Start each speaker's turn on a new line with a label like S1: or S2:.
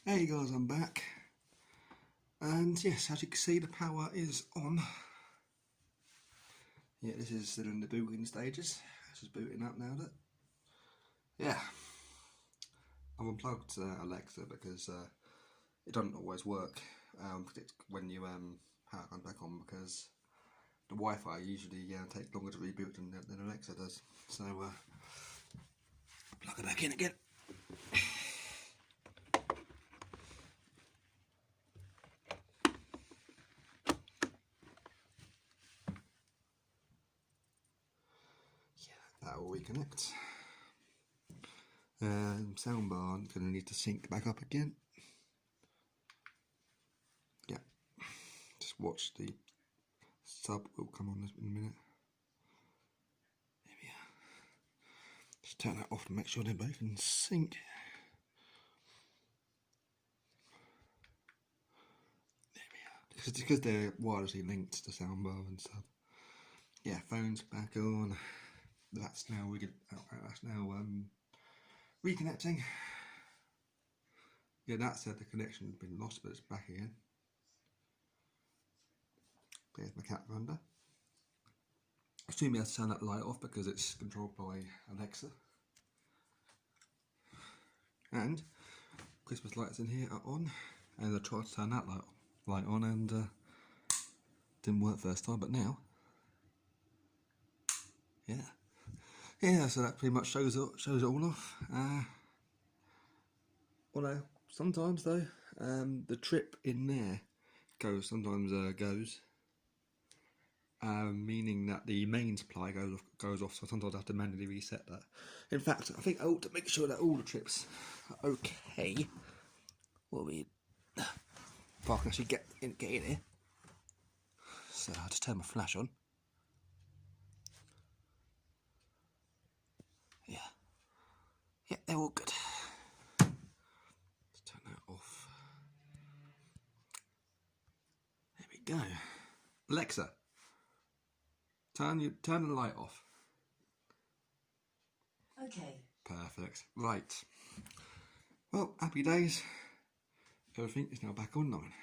S1: Hey guys, I'm back, and yes, as you can see, the power is on. Yeah, this is still in the booting stages. This is booting up now. That yeah, I've unplugged Alexa because it doesn't always work when you power comes back on, because the Wi-Fi usually takes longer to reboot than Alexa does. So plug it back in again. That will reconnect. Soundbar, I'm going to need to sync back up again. Yeah, just watch the sub will come on in a minute. There we are. Just turn that off and make sure they're both in sync. There we are. Because they're wirelessly linked to soundbar and stuff. Yeah, phone's back on. That's now reconnecting. Yeah, that said the connection has been lost, but it's back again. There's my cat Runda. I assume you have to turn that light off because it's controlled by Alexa. And Christmas lights in here are on, and I tried to turn that light on and didn't work first time, but now, yeah. So that pretty much shows it all off. Well, sometimes though, the trip in there goes, meaning that the main supply goes off. So sometimes I have to manually reset that. In fact, I think I ought to make sure that all the trips are okay. If I can actually get in here. So I'll just turn my flash on. Yeah, they're all good. Let's turn that off. There we go. Alexa, turn the light off.
S2: Okay.
S1: Perfect. Right. Well, happy days. Everything is now back online.